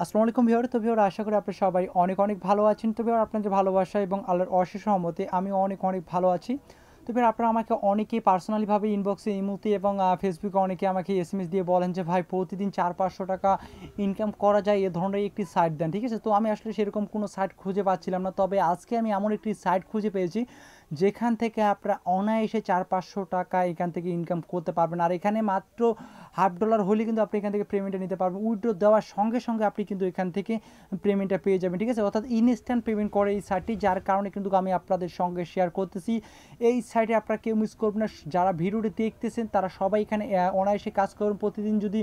আসসালামু আলাইকুম ভিউয়ার। তো ভিউয়ার আশা করি আপনারা সবাই অনেক অনেক ভালো আছেন। তো ভিউয়ার আপনাদের ভালোবাসা এবং আল্লাহর অশেষ রহমতে আমিও অনেক অনেক ভালো আছি। তো ভিউয়ার আপনারা আমাকে অনেকেই পার্সোনালিভাবে ইনবক্সে, ইমোতে এবং ফেসবুকে অনেকে আমাকে এসএমএস দিয়ে বলেন যে ভাই প্রতিদিন 400-500 টাকা ইনকাম করা যায় এ ধরনের একটি সাইট দেন, ঠিক আছে? তো আমি আসলে সেরকম কোনো সাইট খুঁজে পাচ্ছিলাম না, তবে আজকে আমি এমন একটি সাইট খুঁজে পেয়েছি যেখান থেকে আপনারা অনায়াসে 400-500 টাকা এখান থেকে ইনকাম করতে পারবেন। আর এখানে মাত্র $1/2 হলে কিন্তু আপনি এখান থেকে পেমেন্টটা নিতে পারবেন। উইথড্র দেওয়ার সঙ্গে সঙ্গে আপনি কিন্তু এখান থেকে পেমেন্টটা পেয়ে যাবেন, ঠিক আছে? অর্থাৎ ইনস্ট্যান্ট পেমেন্ট করে এই সাইটটি, যার কারণে কিন্তু আমি আপনাদের সঙ্গে শেয়ার করতেছি। এই সাইটে আপনারা কেউ মিস করবেন না। যারা ভিডিওটি দেখতেছেন তারা সবাই এখানে অনায়াসে কাজ করুন। প্রতিদিন যদি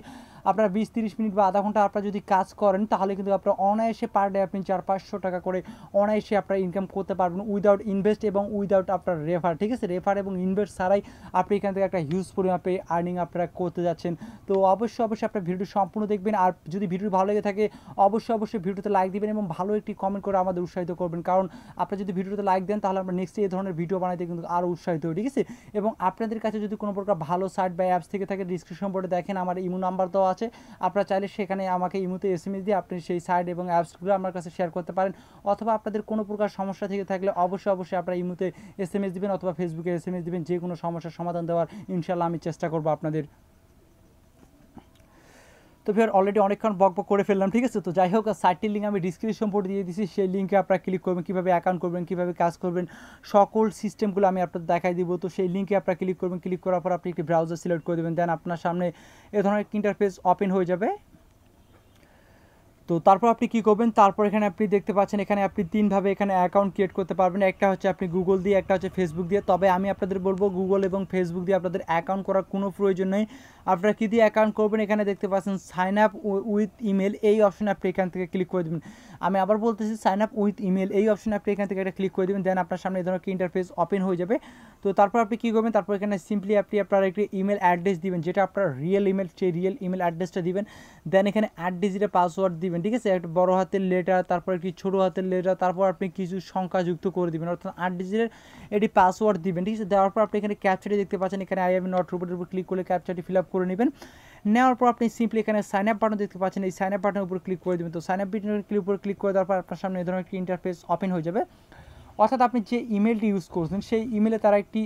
আপনারা 20-30 মিনিট বা আধা ঘন্টা আপনারা যদি কাজ করেন, তাহলে কিন্তু আপনারা অনায়াসে পার ডে আপনি 400-500 টাকা করে অনায়াসে আপনারা ইনকাম করতে পারবেন উইদাউট ইনভেস্ট এবং উইদাউট আপনার রেফার, ঠিক আছে? রেফার এবং ইনভেস্ট ছাড়াই আপনি এখান থেকে একটা হিউজ পরিমাপে আর্নিং আপনারা করতে যাচ্ছেন। তো অবশ্যই আপনার ভিডিওটি সম্পূর্ণ দেখবেন। আর যদি ভিডিও ভালো লেগে থাকে অবশ্যই ভিডিওতে লাইক দিবেন এবং ভালো একটি কমেন্ট করে আমাদের উৎসাহিত করবেন, কারণ আপনারা যদি ভিডিওতে লাইক দেন তাহলে আমরা নেক্সট এই ধরনের ভিডিও বানাইতে কিন্তু আরও উৎসাহিত হই, ঠিক আছে? এবং আপনাদের কাছে যদি কোনো প্রকার ভালো সাইট বা অ্যাপস থেকে থাকে, ডিসক্রিপশন বোর্ডে দেখেন আমার ইমো নাম্বার দেওয়া আছে। আপনারা চাইলে সেখানে আমাকে ইমোতে এসএমএস দিয়ে আপনি সেই সাইট এবং অ্যাপসগুলো আমার কাছে শেয়ার করতে পারেন। অথবা আপনাদের কোনো প্রকার সমস্যা থেকে থাকলে অবশ্যই আপনারা ইমোতে এসএমএস দিবেন অথবা ফেসবুকে এসএমএস দিবেন। যে কোনো সমস্যার সমাধান দেওয়ার ইনশাল্লাহ আমি চেষ্টা করবো আপনাদের। তো ভিউয়ার অলরেডি অনেকক্ষণ বকবক করে ফেললাম, ঠিক আছে? তো যাই হোক, সাইটটির লিঙ্ক আমি ডিসক্রিপশন বোর্ডে দিয়ে দিচ্ছি। সেই লিঙ্কে আপনারা ক্লিক করবেন, কীভাবে অ্যাকাউন্ট করবেন, কীভাবে কাজ করবেন, সকল সিস্টেমগুলো আমি আপনাদের দেখাই দিব। তো সেই লিঙ্কে আপনারা ক্লিক করবেন, ক্লিক করার পর আপনি একটি ব্রাউজার সিলেক্ট করে দেবেন, দেন আপনার সামনে এ ধরনের ইন্টারফেস ওপেন হয়ে যাবে। তো তারপর আপনি কী করবেন, তারপর এখানে আপনি দেখতে পাচ্ছেন এখানে আপনি তিনভাবে এখানে অ্যাকাউন্ট ক্রিয়েট করতে পারবেন। একটা হচ্ছে আপনি গুগল দিয়ে, একটা হচ্ছে ফেসবুক দিয়ে। তবে আমি আপনাদের বলবো গুগল এবং ফেসবুক দিয়ে আপনাদের অ্যাকাউন্ট করার কোনো প্রয়োজন নেই। আপনারা কী দিয়ে অ্যাকাউন্ট করবেন, এখানে দেখতে পাচ্ছেন সাইন আপ উইথ ইমেল, এই অপশানে আপনি এখান থেকে ক্লিক করে দেবেন। আমি আবার বলতেছি সাইন আপ উইথ ইমেল, এই অপশানে আপনি এখান থেকে একটা ক্লিক করে দেবেন, দেন আপনার সামনে এই ধরনের ইন্টারফেস ওপেন হয়ে যাবে। তো তারপর আপনি কী করবেন, তারপর এখানে সিম্পলি আপনি আপনার একটি ইমেল অ্যাড্রেস দিবেন, যেটা আপনার রিয়েল ইমেল, সেই রিয়েল ইমেল অ্যাড্রেসটা দিবেন। দেন এখানে 8 ডিজিটের পাসওয়ার্ড দিবেন, ঠিক আছে? একটা বড় হাতের লেটার, তারপর একটি ছোটো হাতের লেটার, তারপর আপনি কিছু সংখ্যা যুক্ত করে দিবেন, অর্থাৎ 8 ডিজিটের এটি পাসওয়ার্ড দিবেন, ঠিক আছে? দেওয়ার পর আপনি এখানে ক্যাপচারটি দেখতে পাচ্ছেন, এখানে আই এম নট রোবটের উপর ক্লিক করলে ক্যাপচারটি ফিল আপ করে নেবেন। নেওয়ার পর আপনি সিম্পলি এখানে সাইন আপ বাটন দেখতে পাচ্ছেন, এই সাইন আপ বাটনের উপর ক্লিক করে দেবেন। তো সাইন আপ বাটনের উপর ক্লিক করে দেওয়ার পর আপনার সামনে এই ধরনের একটি ইন্টারফেস ওপেন হয়ে যাবে। অর্থাৎ আপনি যে ইমেলটি ইউজ করছেন সেই ইমেলে তারা একটি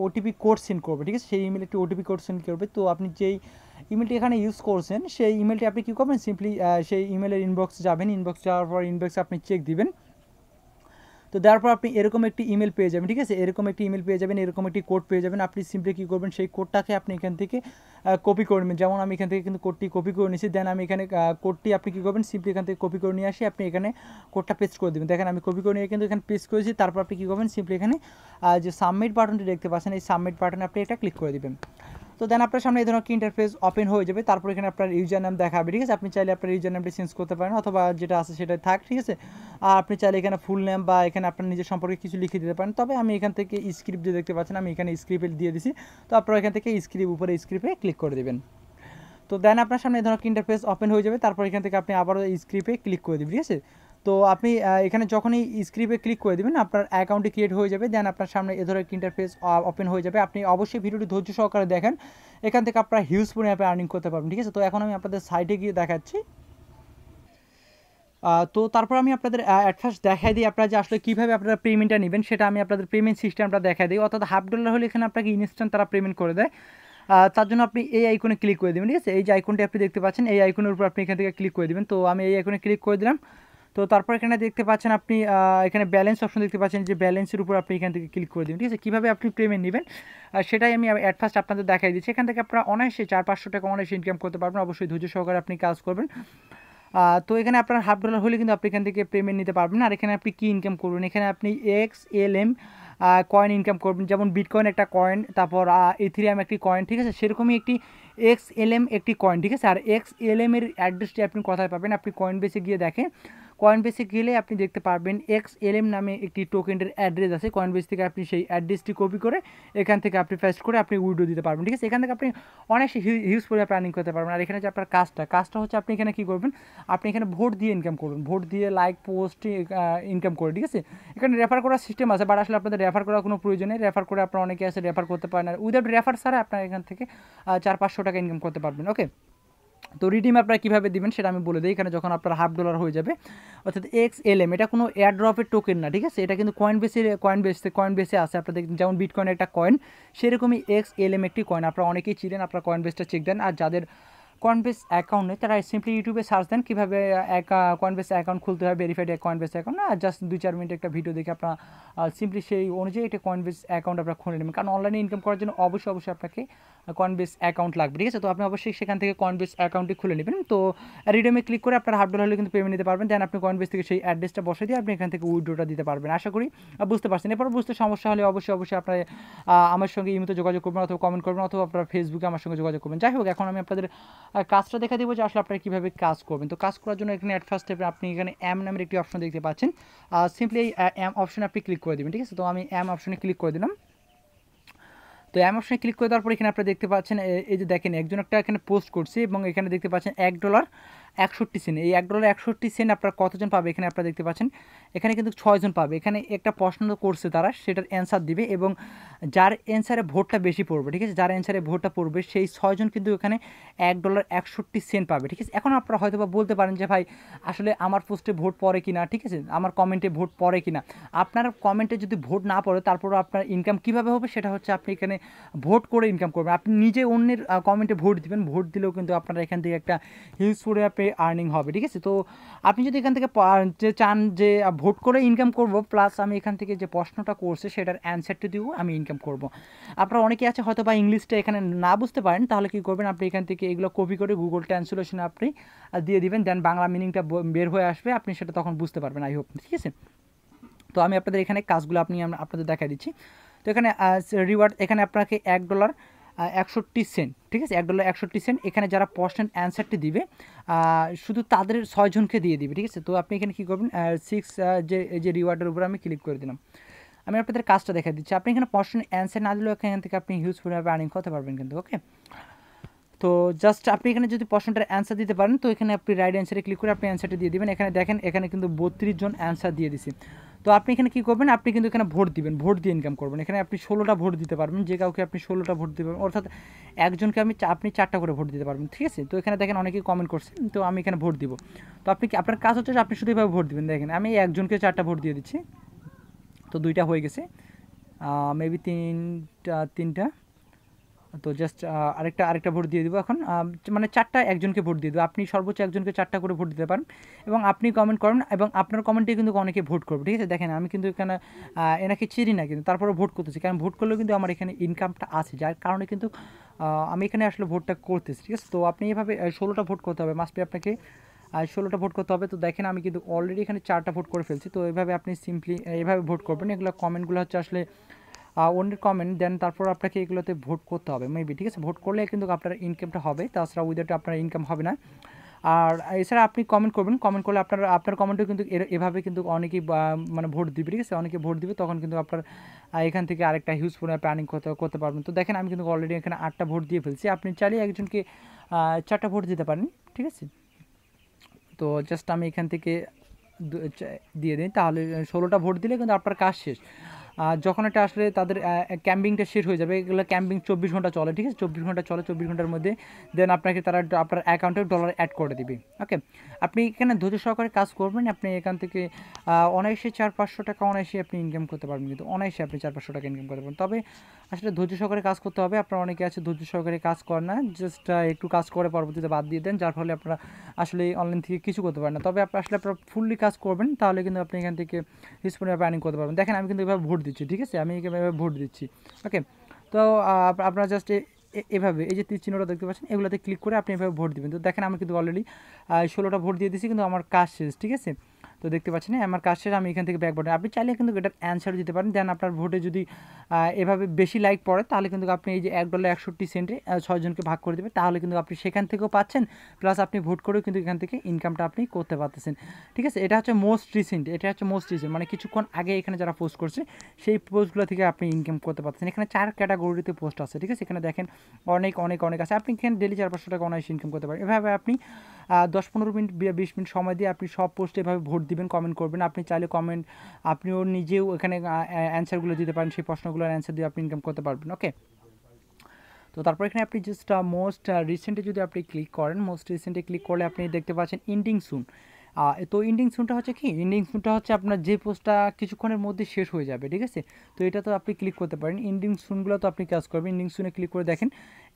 ওটিপি কোড সেন্ড করবে, ঠিক আছে? সেই ইমেলে একটি ওটিপি কোড সেন্ড করবে। তো আপনি যেই ইমেলটি এখানে ইউজ করছেন সেই ইমেলটি আপনি কী করবেন, সিম্পলি সেই ইমেলের ইনবক্সে যাবেন, ইনবক্স যাওয়ার পর ইনবক্সে আপনি চেক দিবেন। তো দেওয়ার পর আপনি এরকম একটি ইমেল পেয়ে যাবেন, ঠিক আছে? এরকম একটি ইমেল পেয়ে যাবেন, এরকম একটি কোড পেয়ে যাবেন। আপনি সিম্পলি কী করবেন, সেই কোডটাকে আপনি এখান থেকে কপি করে নেবেন। যেমন আমি এখান থেকে কিন্তু কোডটি কপি করে নিয়েছি, দেন আমি এখানে কোডটি আপনি কী করবেন, সিম্পলি এখান থেকে কপি করে নিয়ে আসি, আপনি এখানে কোডটা পেস্ট করে দেবেন। দেখেন আমি কপি করে নিয়ে কিন্তু এখানে পেস্ট করেছি। তারপর আপনি কী করবেন, সিম্পলি এখানে যে সাবমিট বাটনটি দেখতে পাচ্ছেন, এই সাবমিট বাটনে আপনি এটা ক্লিক করে দেবেন। তো দেন আপনার সামনে এই ধরনের কি ইন্টারফেস ওপেন হয়ে যাবে। তারপর এখানে আপনার ইউজার নাম দেখাবে, ঠিক আছে? আপনি চাইলে আপনার ইউজার নামটি চেঞ্জ করতে পারেন অথবা যেটা আছে সেটাই থাক, ঠিক আছে? আর আপনি চাইলে এখানে ফুল নেম বা এখানে আপনার নিজের সম্পর্কে কিছু লিখে দিতে পারেন। তবে আমি এখান থেকে স্ক্রিপ্ট যে দেখতে পাচ্ছেন, আমি এখানে স্ক্রিপ্ট দিয়ে দিছি। তো আপনারা এখান থেকে উপরে স্ক্রিপ্টে ক্লিক করে দেবেন। তো দেন আপনার সামনে এই ধরনের ইন্টারফেস ওপেন হয়ে যাবে। তারপর এখান থেকে আপনি আবারও স্ক্রিপ্টে ক্লিক করে দেবেন, ঠিক আছে? তো আপনি এখানে যখনই স্ক্রিপ্টে ক্লিক করে দেবেন আপনার অ্যাকাউন্টটি ক্রিয়েট হয়ে যাবে। দেন আপনার সামনে এ ধরনের ইন্টারফেস ওপেন হয়ে যাবে। আপনি অবশ্যই ভিডিওটি ধৈর্য সহকারে দেখেন, এখান থেকে আপনারা হিউজ পরিমাণে আর্নিং করতে পারবেন, ঠিক আছে? তো এখন আমি আপনাদের সাইটে গিয়ে দেখাচ্ছি। তো তারপর আমি আপনাদের অ্যাট ফার্স্ট দেখাই দিই আপনারা যে আসলে কীভাবে আপনারা পেমেন্টটা নেবেন, সেটা আমি আপনাদের পেমেন্ট সিস্টেমটা দেখাই দিই। অর্থাৎ $1/2 হলে এখানে আপনাকে ইনস্ট্যান্ট তারা পেমেন্ট করে দেয়। তার জন্য আপনি এই আইকনে ক্লিক করে দেবেন, ঠিক আছে? এই যে আইকনটি আপনি দেখতে পাচ্ছেন, এই আইকনের উপর আপনি এখান থেকে ক্লিক করে দেবেন। তো আমি এই আইকনে ক্লিক করে দিলাম। তো তারপর এখানে দেখতে পাচ্ছেন আপনি এখানে ব্যালেন্স অপশন দেখতে পাচ্ছেন, যে ব্যালেন্সের উপর আপনি এখান থেকে ক্লিক করে দেবেন, ঠিক আছে? কীভাবে আপনি পেমেন্ট নেবেন সেটাই আমি অ্যাট ফার্স্ট আপনাদের দেখাই দিচ্ছি। এখান থেকে আপনারা অনায়াসে 400-500 টাকা অনায়াসে ইনকাম করতে পারবেন। অবশ্যই ধৈর্য সহকারে আপনি কাজ করবেন। তো এখানে আপনার $1/2 হলে কিন্তু আপনি এখান থেকে পেমেন্ট নিতে পারবেন। আর এখানে আপনি কী ইনকাম করবেন, এখানে আপনি XLM কয়েন ইনকাম করবেন। যেমন বিটকয়েন একটা কয়েন, তারপর ইথেরিয়াম একটি কয়েন, ঠিক আছে? সেরকমই একটি XLM একটি কয়েন, ঠিক আছে? আর XLM এর অ্যাড্রেসটি আপনি কোথায় পাবেন, আপনি কয়েন বেসে গিয়ে দেখেন। কয়েন বেসে গেলে আপনি দেখতে পারবেন XLM নামে একটি টোকেনের অ্যাড্রেস আছে। কয়েন বেস থেকে আপনি সেই অ্যাড্রেসটি কপি করে এখান থেকে আপনি পেস্ট করে আপনি উইথড্র দিতে পারবেন, ঠিক আছে? এখান থেকে আপনি অনেক হিউজ পরিমাণে প্ল্যানিং করতে পারবেন। আর এখানে যে আপনার কাজটা হচ্ছে আপনি এখানে কী করবেন, আপনি এখানে ভোট দিয়ে ইনকাম করবেন, ভোট দিয়ে লাইক পোস্ট ইনকাম করে, ঠিক আছে? এখানে রেফার করার সিস্টেম আছে, বাট আসলে আপনাদের রেফার করার কোনো প্রয়োজন নেই। রেফার করে আপনারা অনেকে আছে রেফার করতে পারেন, আর উইদাউট রেফার ছাড়া আপনার এখান থেকে 400-500 টাকা ইনকাম করতে পারবেন, ওকে? তো রিডিম আপনারা কীভাবে দিবেন সেটা আমি বলে দিই। এখানে যখন আপনার $1/2 হয়ে যাবে, অর্থাৎ XLM, এটা কোনো এয়ারড্রপের টোকেন না, ঠিক আছে? এটা কিন্তু কয়েনবেসে আছে। আপনারা দেখবেন যেমন বিটকয়েন একটা কয়েন, সেরকমই XLM একটি কয়েন। আপনারা অনেকেই চিনেন, আপনারা কয়েনবেসটা চেক দেন। আর যাদের কয়েনবেস অ্যাকাউন্ট নেই তারা সিম্পলি ইউটিউবে সার্চ দেন কীভাবে কয়েনবেস অ্যাকাউন্ট খুলতে হয়, ভেরিফাইড কয়েনবেস অ্যাকাউন্ট না, জাস্ট 2-4 মিনিট একটা ভিডিও দেখে আপনারা সিম্পলি সেই অনুযায়ী একটা কয়েনবেস অ্যাকাউন্ট আপনারা খুলে নেবেন। কারণ অনলাইনে ইনকাম করার জন্য অবশ্যই আপনাকে কয়েনবেস অ্যাকাউন্ট লাগবে, ঠিক আছে? তো আপনি অবশ্যই সেখান থেকে কয়েনবেস অ্যাকাউন্টটি খুলে নেবেন। তো রিডিমে ক্লিক করে আপনার $1/2 হলে কিন্তু পেমেন্ট নিতে পারবেন। দেন আপনি কয়েনবেস থেকে সেই অ্যাড্রেসটা বসে দিয়ে আপনি এখান থেকে উইথড্রটা দিতে পারবেন। আশা করি বুঝতে পারছেন। এরপর বুঝতে সমস্যা হলে অবশ্যই আপনার আমার সঙ্গে ইমেতে যোগাযোগ করবেন, অথবা কমেন্ট করবেন, অথবা আপনার ফেসবুকে আমার সঙ্গে যোগাযোগ করবেন। যাই হোক, এখন আমি আপনাদের কাজটা দেখা দেবো যে আসলে আপনারা কীভাবে কাজ করবেন। তো কাজ করার জন্য এখানে অ্যাট ফার্স্ট স্টেপে আপনি এখানে নামের একটি অপশন দেখতে পাচ্ছেন। সিম্পলি এই অপশনে আপনি ক্লিক করে দেবেন, ঠিক আছে? তো আমি অপশনে ক্লিক করে দিলাম। তো অপশনে ক্লিক করে দেওয়ার পর এখানে আপনারা দেখতে পাচ্ছেন এই যে দেখেন একজন একটা এখানে পোস্ট করছে, এবং এখানে দেখতে পাচ্ছেন $1.61। এই $1.61 আপনারা কতজন পাবে এখানে আপনারা দেখতে পাচ্ছেন। এখানে কিন্তু 6 জন পাবে। এখানে একটা প্রশ্ন করছে তারা, সেটার অ্যান্সার দিবে, এবং যার অ্যান্সারে ভোটটা বেশি পড়বে, ঠিক আছে? যার অ্যান্সারে ভোটটা পড়বে সেই 6 জন কিন্তু এখানে $1.61 পাবে, ঠিক আছে? এখন আপনারা হয়তো বা বলতে পারেন যে ভাই আসলে আমার পোস্টে ভোট পড়ে কিনা, ঠিক আছে? আমার কমেন্টে ভোট পড়ে কিনা। আপনার কমেন্টে যদি ভোট না পড়ে তারপরও আপনার ইনকাম কীভাবে হবে সেটা হচ্ছে আপনি এখানে ভোট করে ইনকাম করবেন। আপনি নিজে অন্যের কমেন্টে ভোট দিবেন, ভোট দিলেও কিন্তু আপনারা এখান থেকে একটা হিউজ পরিমাণে আর্নিং হবে, ঠিক আছে? তো আপনি যদি এখান থেকে যে চান যে ভোট করে ইনকাম করব, প্লাস আমি এখান থেকে যে প্রশ্নটা করছে সেটার অ্যান্সারটা দিব, আমি ইনকাম করব। আপনারা অনেকেই আছে হয়তো বা ইংলিশটা এখানে না বুঝতে পারেন, তাহলে কী করবেন, আপনি এখান থেকে এগুলো কপি করে গুগল ট্রান্সলেশনে আপনি দিয়ে দিবেন, দেন বাংলা মিনিংটা বের হয়ে আসবে, আপনি সেটা তখন বুঝতে পারবেন, আই হোপ, ঠিক আছে? তো আমি আপনাদের এখানে কাজগুলো আপনাদের দেখাই দিচ্ছি। তো এখানে রিওয়ার্ড, এখানে আপনাকে $1.61, ঠিক আছে? $1.61 এখানে যারা প্রশ্নের অ্যান্সারটি দিবে শুধু তাদের 6 জনকে দিয়ে দিবে, ঠিক আছে? তো আপনি এখানে কী করবেন, এই যে রিওয়ার্ডের উপর আমি ক্লিক করে দিলাম। আমি আপনাদের কাজটা দেখা দিচ্ছি। আপনি এখানে প্রশ্নের অ্যান্সার না দিলেও এখান থেকে আপনি হিউজ পরিমাণে আর্নিং করতে পারবেন কিন্তু, ওকে? তো জাস্ট আপনি এখানে যদি প্রশ্নটার অ্যান্সার দিতে পারেন, তো এখানে আপনি রাইট অ্যান্সারে ক্লিক করে আপনি অ্যান্সারটা দিয়ে দিবেন। এখানে দেখেন এখানে কিন্তু 32 জন অ্যান্সার দিয়ে দিছি। তো আপনি এখানে কী করবেন, আপনি কিন্তু এখানে ভোট দিবেন, ভোট দিয়ে ইনকাম করবেন। এখানে আপনি 16টা ভোট দিতে পারবেন, যে কাউকে আপনি 16টা ভোট দিতে পারবেন, অর্থাৎ একজনকে আপনি 4টা করে ভোট দিতে পারবেন, ঠিক আছে? তো এখানে দেখেন অনেকেই কমেন্ট করছে, তো আমি এখানে ভোট দিব। তো আপনার কাজ হচ্ছে যে আপনি শুধু এভাবে ভোট দিবেন। দেখেন আমি একজনকে 4টা ভোট দিয়ে দিচ্ছি, তো 2টা হয়ে গেছে, মেবি 3টা। তো জাস্ট আরেকটা ভোট দিয়ে দেবো এখন, মানে 4টা একজনকে ভোট দিয়ে দেবো। আপনি সর্বোচ্চ একজনকে 4টা করে ভোট দিতে পারেন, এবং আপনি কমেন্ট করেন, এবং আপনার কমেন্টে কিন্তু অনেকে ভোট করবে, ঠিক আছে? দেখেন আমি কিন্তু এখানে এনাকে চিনি না, কিন্তু তারপরে ভোট করতেছি, কারণ ভোট করলেও কিন্তু আমার এখানে ইনকামটা আছে, যার কারণে কিন্তু আমি এখানে আসলে ভোটটা করতেছি, ঠিক আছে? তো আপনি এভাবে 16টা ভোট করতে হবে, মাস্ট বি আপনাকে 16টা ভোট করতে হবে। তো দেখেন আমি কিন্তু অলরেডি এখানে 4টা ভোট করে ফেলছি। তো এভাবে আপনি সিম্পলি এভাবে ভোট করবেন। এগুলো কমেন্টগুলো হচ্ছে আসলে অন্যের কমেন্ট, দেন তারপর আপনাকে এগুলোতে ভোট করতে হবে মেবি, ঠিক আছে? ভোট করলে কিন্তু আপনার ইনকামটা হবে, তাছাড়া উইদাউট আপনার ইনকাম হবে না। আর এছাড়া আপনি কমেন্ট করবেন, কমেন্ট করলে আপনার কমেন্টও কিন্তু এভাবে কিন্তু অনেকেই মানে ভোট দিবে, ঠিক আছে? অনেকে ভোট দিবে, তখন কিন্তু আপনার এখান থেকে আরেকটা হিউজ পরিমাণে প্ল্যানিং করতে পারবেন। তো দেখেন আমি কিন্তু অলরেডি এখানে 8টা ভোট দিয়ে ফেলছি। আপনি চাইলে একজনকে 4টা ভোট দিতে পারেন, ঠিক আছে? তো জাস্ট আমি এখান থেকে দিয়ে দিই, তাহলে 16টা ভোট দিলে কিন্তু আপনার কাজ শেষ। যখন এটা আসলে তাদের ক্যাম্পিংটা শেষ হয়ে যাবে, এগুলো ক্যাম্পিং 24 ঘন্টা চলে, ঠিক আছে? 24 ঘন্টা চলে, 24 ঘন্টার মধ্যে দেন আপনাকে তারা আপনার অ্যাকাউন্টে ডলার অ্যাড করে দিবে, ওকে? আপনি এখানে ধৈর্য সহকারে কাজ করবেন, আপনি এখান থেকে অনায়াসে 400-500 টাকা অনায়াসে আপনি ইনকাম করতে পারবেন, কিন্তু অনায়াসে আপনি 400-500 টাকা ইনকাম করতে পারবেন। তবে আসলে ধৈর্য সহকারে কাজ করতে হবে। আপনারা অনেকে আছে ধৈর্য সহকারে কাজ করেন না, জাস্ট একটু কাজ করে পরবর্তীতে বাদ দিয়ে দেন, যার ফলে আপনারা আসলে অনলাইন থেকে কিছু করতে পারেন না। তবে আপনারা ফুললি কাজ করবেন, তাহলে কিন্তু আপনি এখান থেকে হিউজভাবে আর্নিং করতে পারবেন। দেখেন আমি কিন্তু এভাবে ভোট দিচ্ছি, ঠিক আছে? আমি এভাবে ভোট দিচ্ছি, ওকে? তো আপনারা জাস্ট এভাবে এই যে তীর চিহ্নটা দেখতে পাচ্ছেন, এগুলোতে ক্লিক করে আপনি এভাবে ভোট দিবেন। তো দেখেন আমি কিন্তু অলরেডি 16টা ভোট দিয়ে দিয়েছি, কিন্তু আমার কাজ শেষ, ঠিক আছে? তো দেখতে পাচ্ছেন আমার কাজ শেষ। আমি এখান থেকে ব্যাক বাটন, আপনি চাইলে কিন্তু এটার অ্যান্সার দিতে পারেন। দেন আপনার ভোটে যদি এভাবে বেশি লাইক পড়ে, তাহলে কিন্তু আপনি এই যে $1.61 6 জনকে ভাগ করে দেবে, তাহলে কিন্তু আপনি সেখান থেকেও পাচ্ছেন, প্লাস আপনি ভোট করেও কিন্তু এখান থেকে ইনকামটা আপনি করতে পারতেছেন, ঠিক আছে? এটা হচ্ছে মোস্ট রিসেন্ট, মানে কিছুক্ষণ আগে এখানে যারা পোস্ট করছে সেই পোস্টগুলো থেকে আপনি ইনকাম করতে পারতেছেন। এখানে 4 ক্যাটাগরিতে পোস্ট আছে, ঠিক আছে? এখানে দেখেন অনেক আছে। আপনি এখানে ডেলি 400-500 টাকা অনায়াসে ইনকাম করতে পারেন। এভাবে আপনি 10-15 মিনিট 20 মিনিট সময় দিয়ে আপনি সব পোস্টে এভাবে ভোট দিবেন, কমেন্ট করবেন। আপনি চাইলে আপনিও নিজেও এখানে অ্যান্সারগুলো দিতে পারেন, সেই প্রশ্নগুলোর অ্যান্সার দিয়ে আপনি ইনকাম করতে পারবেন, ওকে? তো তারপর এখানে আপনি জাস্ট মোস্ট রিসেন্টে যদি আপনি ক্লিক করেন, মোস্ট রিসেন্টে ক্লিক করলে আপনি দেখতে পাচ্ছেন ইন্ডিং সুন। তো ইন্ডিং সুনটা হচ্ছে কি, ইন্ডিং সুনটা হচ্ছে আপনার যে পোস্টটা কিছুক্ষণের মধ্যে শেষ হয়ে যাবে, ঠিক আছে। তো এটা তো আপনি ক্লিক করতে পারেন, ইন্ডিং সুনগুলো তো আপনি কাজ করবেন। ইন্ডিং সুনে ক্লিক করে দেখেন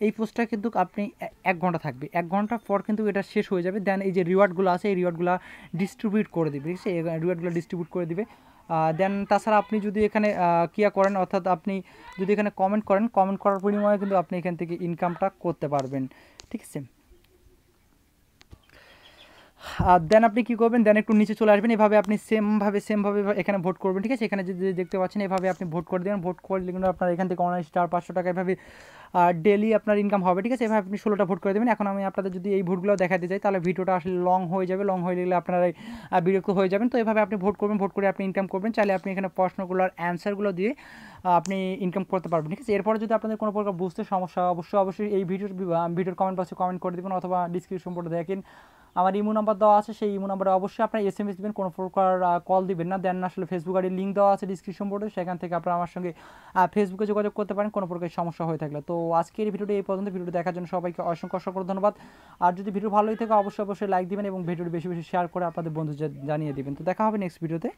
এই পোস্টটা কিন্তু আপনি 1 ঘন্টা থাকবে, 1 ঘন্টা পর কিন্তু এটা শেষ হয়ে যাবে। দেন এই যে রিওয়ার্ডগুলো আছে এই রিওয়ার্ডগুলো ডিস্ট্রিবিউট করে দিবে, ঠিক আছে, এই রিওয়ার্ডগুলো ডিস্ট্রিবিউট করে দিবে। দেন তাছাড়া আপনি যদি এখানে কিয়া করেন, অর্থাৎ আপনি যদি এখানে কমেন্ট করেন, কমেন্ট করার বিনিময়ে কিন্তু আপনি এখান থেকে ইনকামটা করতে পারবেন, ঠিক আছে। আর দেন আপনি কী করবেন, দেন একটু নিচে চলে আসবেন, এভাবে আপনি সেমভাবে এখানে ভোট করবেন, ঠিক আছে। এখানে যদি দেখতে পাচ্ছেন এভাবে আপনি ভোট করে দেবেন, ভোট করলে কিন্তু আপনার এখান থেকে অনায়াসে 400-500 টাকা এভাবে ডেলি আপনার ইনকাম হবে, ঠিক আছে। এভাবে আপনি 16টা ভোট করে দেবেন। এখন আমি আপনাদের যদি এই ভোটগুলো দেখাতে চাই তাহলে ভিডিওটা আসলে লং হয়ে যাবে, লং হয়ে গেলে আপনারা বিরক্ত হয়ে যাবেন। তো এভাবে আপনি ভোট করবেন, ভোট করে আপনি ইনকাম করবেন। চাইলে আপনি এখানে প্রশ্নগুলোর অ্যান্সারগুলো দিয়ে আপনি ইনকাম করতে পারবেন, ঠিক আছে। এরপরে যদি আপনাদের কোনো প্রকার বুঝতে সমস্যা হয় অবশ্যই এই ভিডিওর কমেন্ট বক্সে কমেন্ট করে দেবেন, অথবা ডিসক্রিপশন বোর্ডে দেখেন আমার ইমো নাম্বার দেওয়া আছে, সেই ইমো নাম্বারে অবশ্যই আপনার SMS দেবেন, কোনো প্রকার কল দিবেন না। দেন আসলে ফেসবুক আইডির লিঙ্ক দেওয়া আছে ডিসক্রিপশন বোর্ডে, সেখান থেকে আপনারা আমার সঙ্গে ফেসবুকে যোগাযোগ করতে পারেন কোনো প্রকার সমস্যা হয়ে থাকলে। তো আজকের এই ভিডিওটি এই পর্যন্ত, ভিডিওটি দেখার জন্য সবাইকে অসংখ্য ধন্যবাদ। আর যদি ভিডিও ভালোই থাকে অবশ্যই লাইক দিবেন এবং ভিডিওটি বেশি শেয়ার করে আপনাদের বন্ধু জানিয়ে দিবেন। তো দেখা হবে নেক্সট ভিডিওতে।